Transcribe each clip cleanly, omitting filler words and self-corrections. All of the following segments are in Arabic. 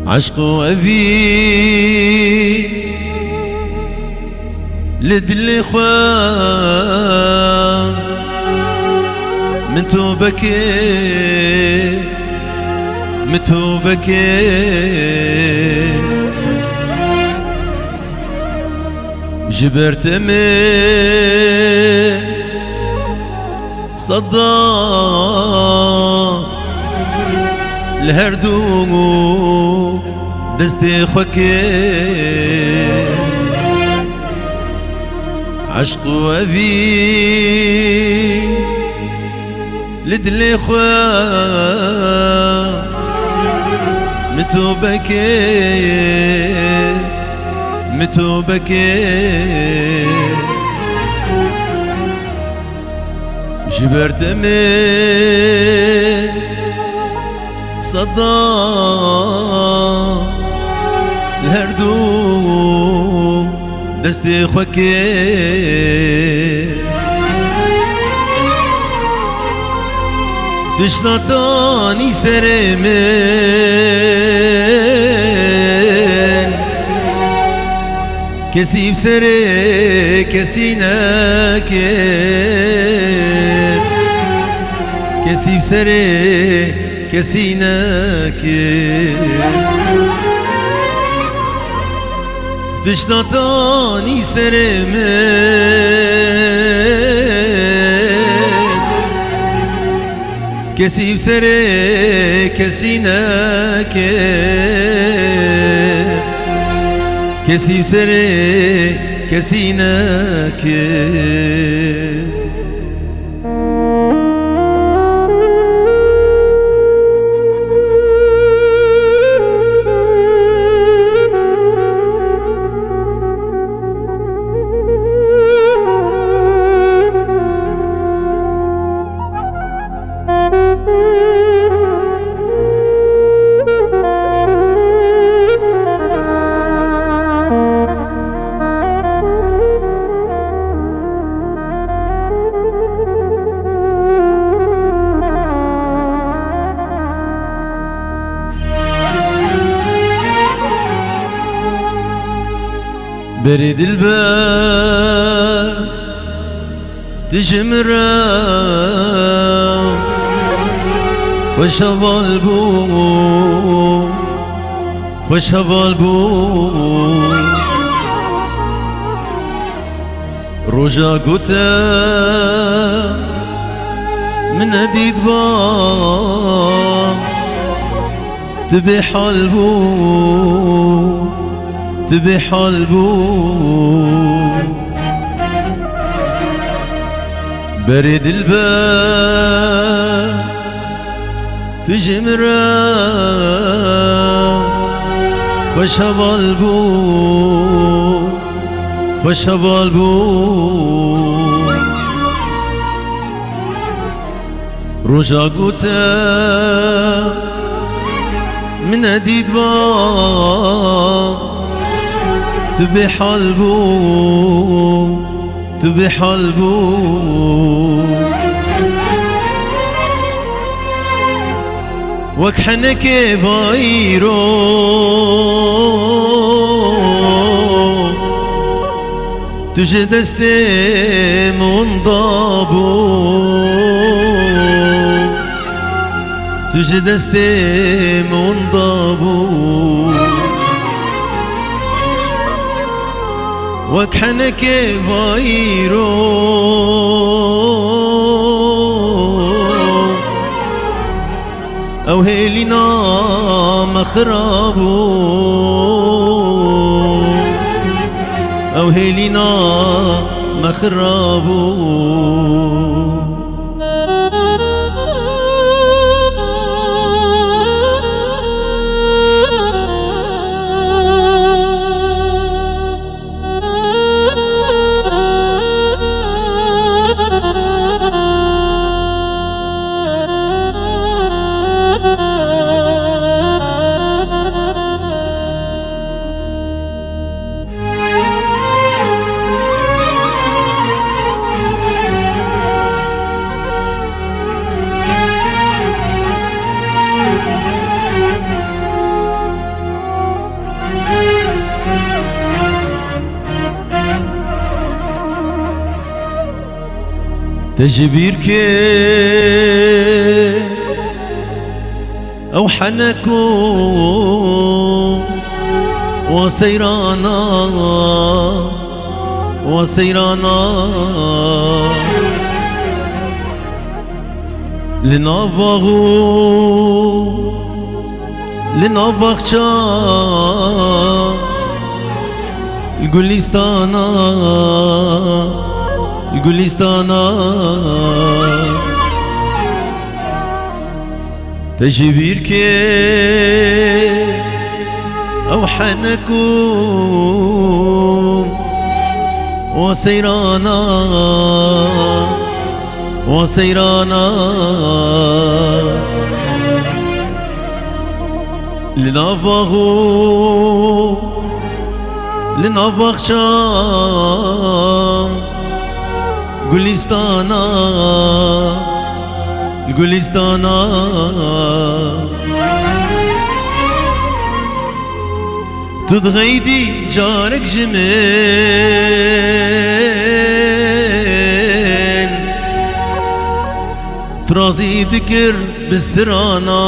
عشق أبي لدل خواه من توبكي جبرت من صدق الهردو دستي خوكي عشق أبي لدلي خواه متوبكي جبرت من صدى الهردو دستي خوكي تشنطاني سرمن كسيب سري كسيناك كسيب سري كسيناك تشنطاني سرمن كسيب سري كسيناك كسيب سري كسيناك بريد الباب تجمرا خوش هوالبو روجا قوتا من أديد باب تبي حلبو بريد الباب تجمرا خوش هوالبو روجا قوتا من أديد باب تبي حلبو وكحنك فايرو تجد استيم ونضابو وكحنك فايرو أو هيلنا مخرابو تجبير كي أو حنكو وسيرانا وسيرانا لنافغشا الجوليستانا تجبير كي أو حنكم وسيرانا لنافغ شام الجوليستانا تدغيدي جارك جمين ترازي ذكر بسترانا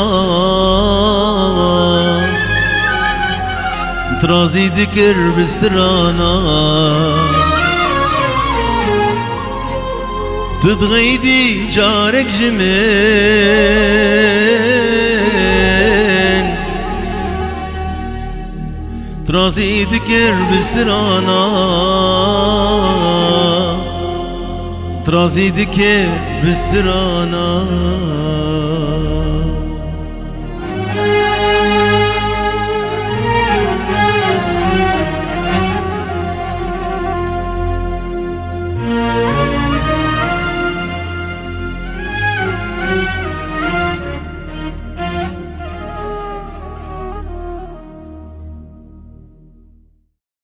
ترازي ذكر بسترانا تدغيدي جارك جمين ترازي ذكر بسترانا ترازي ذكر بسترانا